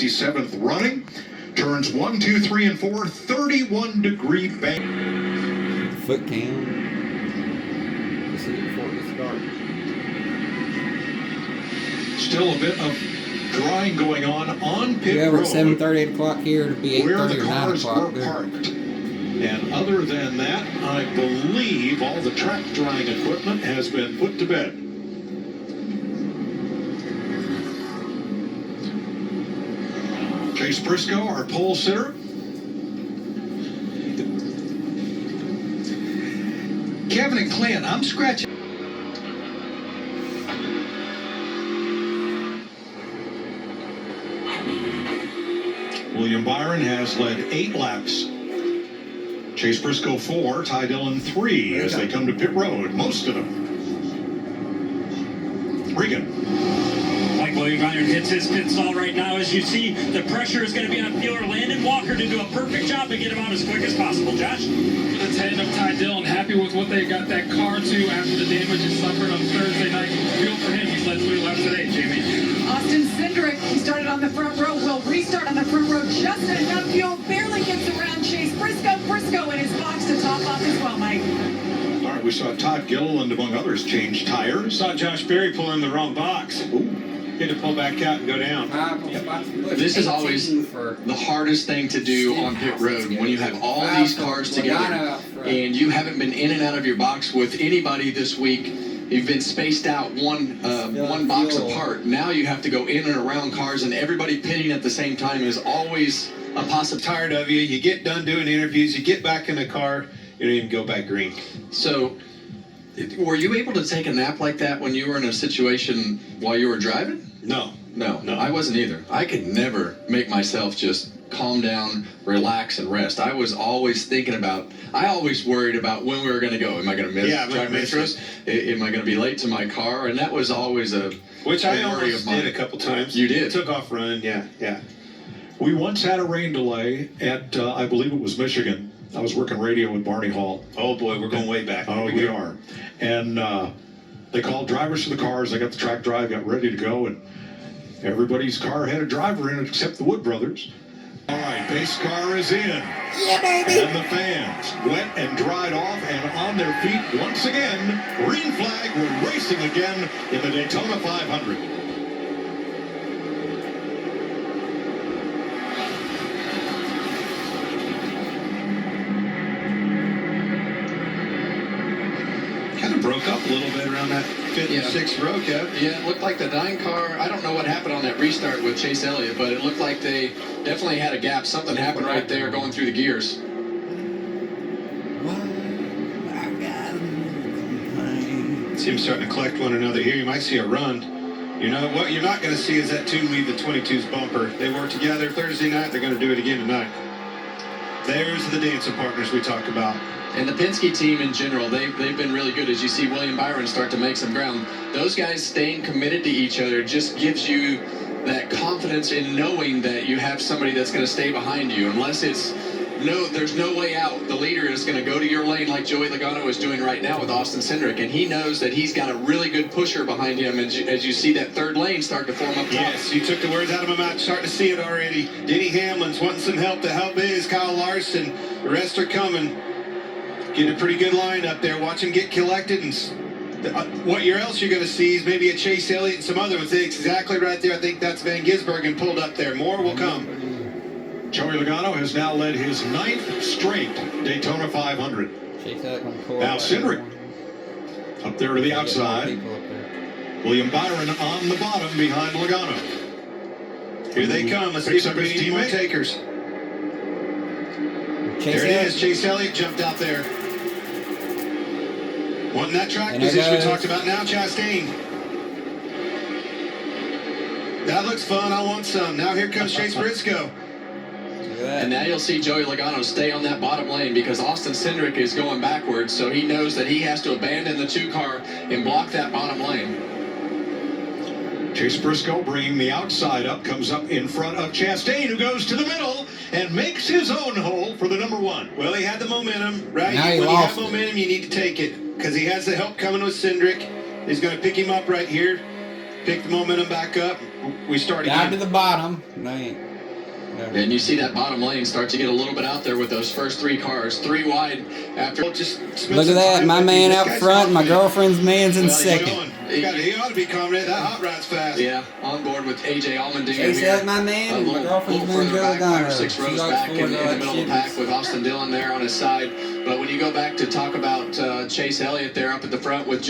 67th running. Turns 1, 2, 3, and 4, 31-degree bank. Foot cam. This is before it gets dark. Still a bit of drying going on pit Yeah, we're road. at 7:30, 8 o'clock here. It'll be 8:30 or 9 cars o'clock were there. parked. And other than that, I believe all the track drying equipment has been put to bed. Chase Briscoe, our pole sitter. Kevin and Clint, I'm scratching. William Byron has led 8 laps. Chase Briscoe 4, Ty Dillon 3 as they come to pit road, most of them. Regan. Mike William Byron hits his pit stall right now. As you see, the pressure is going to be on Peeler. Landon Walker to do a perfect job to get him out as quick as possible. Josh? The tandem Ty Dillon happy with what they got that car to after the damage it suffered on Thursday night. Feel for him. He's led 3 laps today, Jamie. Austin Cindric, he started on the front row, will restart on the front row. Just enough fuel, barely gets around Chase Briscoe. Briscoe in his box to top off as well, Mike. All right, we saw Todd Gilliland, among others, change tires. Saw Josh Berry pull in the wrong box. Ooh. He had to pull back out and go down. This is always the hardest thing to do on pit road when you have all these cars together and you haven't been in and out of your box with anybody this week. You've been spaced out one box apart. Now you have to go in and around cars, and everybody pitting at the same time is always a possibility. Tired of you. You get done doing interviews. You get back in the car. You don't even go back green. So, were you able to take a nap like that when you were in a situation while you were driving? No. No, I wasn't either. I could never make myself just calm down, relax, and rest. I was always thinking about, I always worried about when we were going to go. Am I going to miss track intros? Am I going to be late to my car? And that was always a Which I worry almost of mine. did a couple times. You did? Took off running, yeah. We once had a rain delay at, I believe it was Michigan. I was working radio with Barney Hall. Oh boy, we're going way back. Oh, we are. And they called drivers to the cars. They got the track drive, got ready to go, and everybody's car had a driver in it except the Wood brothers. All right, pace car is in. Yeah, baby. And the fans, wet and dried off and on their feet once again. Green flag, we're racing again in the Daytona 500. Kind of broke up a little bit around that 5th and 6th row, Kev. Yeah, it looked like the 9 car, I don't know what happened on that restart with Chase Elliott, but it looked like they definitely had a gap. Something happened right there going through the gears. Teams starting to collect one another here. You might see a run. You know what you're not going to see is that 2 leave the 22's bumper. They work together Thursday night. They're going to do it again tonight. There's the dancing partners we talk about. And the Penske team in general, they've been really good. As you see William Byron start to make some ground, those guys staying committed to each other just gives you that confidence in knowing that you have somebody that's going to stay behind you. Unless there's no way out. The leader is going to go to your lane like Joey Logano is doing right now with Austin Cindric, and he knows that he's got a really good pusher behind him as you see that 3rd lane start to form up top. Yes, you took the words out of my mouth. Starting to see it already. Denny Hamlin's wanting some help. The help is Kyle Larson. The rest are coming. Getting a pretty good line up there. Watch him get collected. And what else you're going to see is maybe a Chase Elliott and some other ones. It's exactly right there. I think that's Van Gisbergen pulled up there. More will come. Joey Logano has now led his 9th straight Daytona 500. Now Cindric up there to the outside. William Byron on the bottom behind Logano. Here they come. Let's see if there's any more takers. There it is. Chase Elliott jumped out there. Wanting that track position we talked about. Now Chastain. That looks fun. I want some. Now here comes Chase Briscoe. And now you'll see Joey Logano stay on that bottom lane because Austin Cindric is going backwards, so he knows that he has to abandon the 2 car and block that bottom lane. Chase Briscoe bringing the outside up, comes up in front of Chastain, who goes to the middle and makes his own hole for the number 1. Well, he had the momentum, right? Now When you have momentum, you need to take it because he has the help coming with Cindric. He's going to pick him up right here. pick the momentum back up. We start Down again. to the bottom. No, you ain't. And you see that bottom lane start to get a little bit out there with those first 3 cars, 3 wide after. Just spend Look at some that. time My with man him. This out guy's front. My confident. girlfriend's man's in Well, he's second. Going. He ought to be confident. That hot rod's fast. Yeah, on board with AJ Allmendinger Chase here. that, my man. A My little girlfriend's man, further Joe back, 5 or Logano. 6 She rows likes back in Ford, the I like middle of the Chevys. pack with Austin Dillon there on his side. But when you go back to talk about Chase Elliott there up at the front with Joe